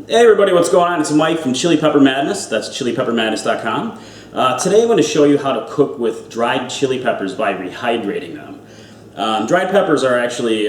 Hey everybody, what's going on? It's Mike from Chili Pepper Madness. That's chilipeppermadness.com. Today I'm going to show you how to cook with dried chili peppers by rehydrating them. Dried peppers are actually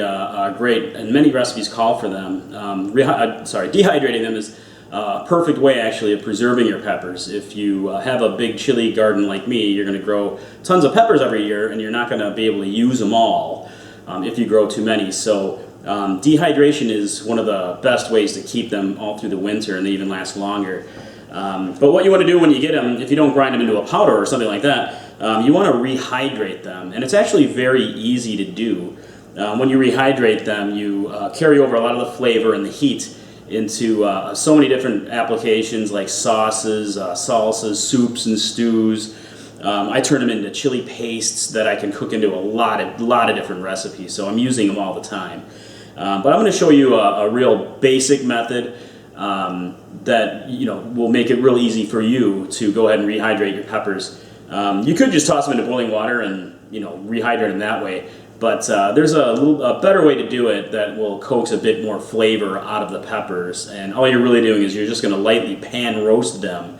great, and many recipes call for them. Dehydrating them is a perfect way actually of preserving your peppers. If you have a big chili garden like me, you're going to grow tons of peppers every year, and you're not going to be able to use them all if you grow too many. So dehydration is one of the best ways to keep them all through the winter, and they even last longer. But what you want to do when you get them, if you don't grind them into a powder or something like that, you want to rehydrate them. And it's actually very easy to do. When you rehydrate them, you carry over a lot of the flavor and the heat into so many different applications like sauces, salsas, soups, and stews. I turn them into chili pastes that I can cook into a lot of different recipes, so I'm using them all the time. But I'm going to show you a real basic method that will make it real easy for you to go ahead and rehydrate your peppers. You could just toss them into boiling water and rehydrate them that way, but there's a better way to do it that will coax a bit more flavor out of the peppers. And all you're really doing is you're just going to lightly pan roast them,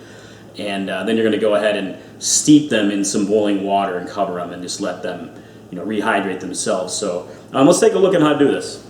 and then you're going to go ahead and steep them in some boiling water and cover them and just let them rehydrate themselves. So let's take a look at how to do this.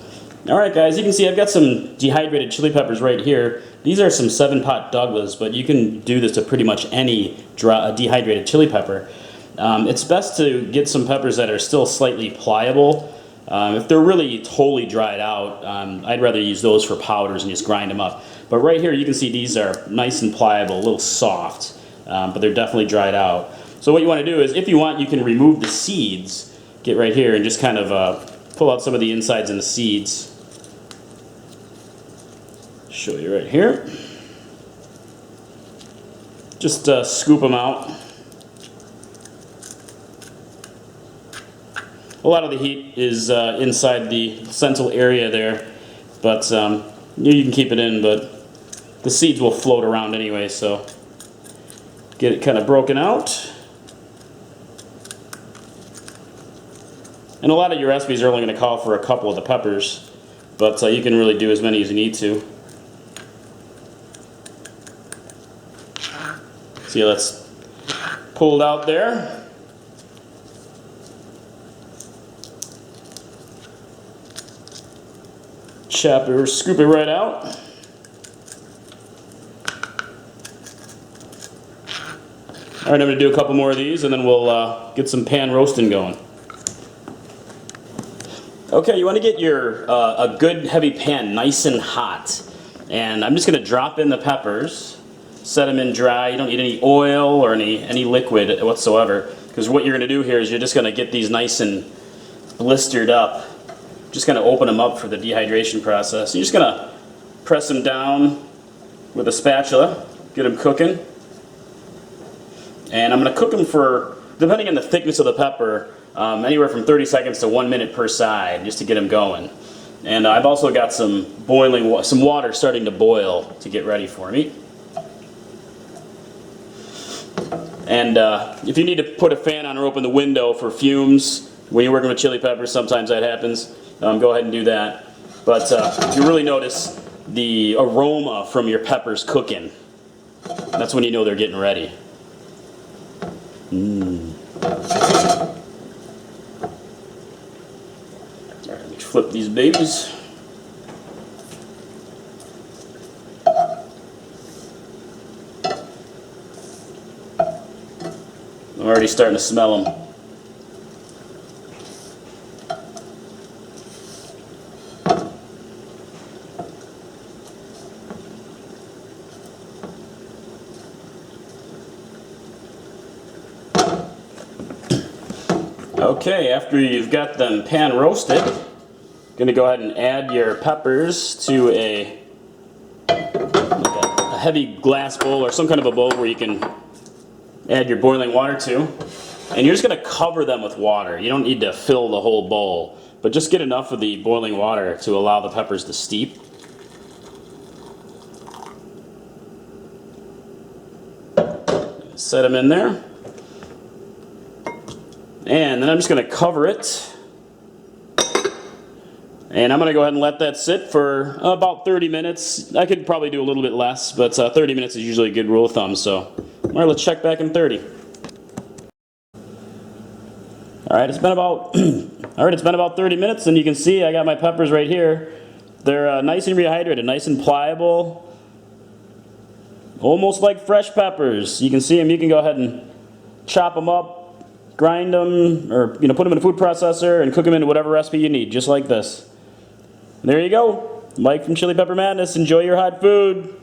Alright guys, you can see I've got some dehydrated chili peppers right here. These are some 7-pot Douglas, but you can do this to pretty much any dehydrated chili pepper. It's best to get some peppers that are still slightly pliable. If they're really totally dried out, I'd rather use those for powders and just grind them up. But right here you can see these are nice and pliable, a little soft, but they're definitely dried out. So what you want to do is, if you want, you can remove the seeds. Get right here and just kind of pull out some of the insides and the seeds. Show you right here. Just scoop them out. A lot of the heat is inside the central area there, but you can keep it in, but the seeds will float around anyway, so get it kind of broken out. And a lot of your recipes are only going to call for a couple of the peppers, but you can really do as many as you need to. See how that's pulled out there? Chop it or scoop it right out. Alright, I'm going to do a couple more of these and then we'll get some pan roasting going. Okay, you want to get your a good heavy pan nice and hot. And I'm just going to drop in the peppers. Set them in dry. You don't need any oil or any liquid whatsoever, because what you're going to do here is you're just going to get these nice and blistered up. Just going to open them up for the dehydration process. You're just going to press them down with a spatula, get them cooking. And I'm going to cook them for, depending on the thickness of the pepper, anywhere from 30 seconds to 1 minute per side, just to get them going. And I've also got some water starting to boil to get ready for me. And if you need to put a fan on or open the window for fumes when you're working with chili peppers, sometimes that happens. Go ahead and do that. But you really notice the aroma from your peppers cooking. That's when you know they're getting ready. Alright, let me flip these babies. I'm already starting to smell them. Okay, after you've got them pan roasted, you're going to go ahead and add your peppers to a heavy glass bowl or some kind of a bowl where you can add your boiling water to, and you're just going to cover them with water. You don't need to fill the whole bowl, but just get enough of the boiling water to allow the peppers to steep. Set them in there. And then I'm just going to cover it And I'm going to go ahead and let that sit for about 30 minutes. I could probably do a little bit less, but 30 minutes is usually a good rule of thumb. So, all right, let's check back in 30. All right, it's been about 30 minutes, and you can see I got my peppers right here. They're nice and rehydrated, nice and pliable, almost like fresh peppers. You can see them. You can go ahead and chop them up, grind them, or put them in a food processor and cook them into whatever recipe you need, just like this. There you go. Mike from Chili Pepper Madness. Enjoy your hot food.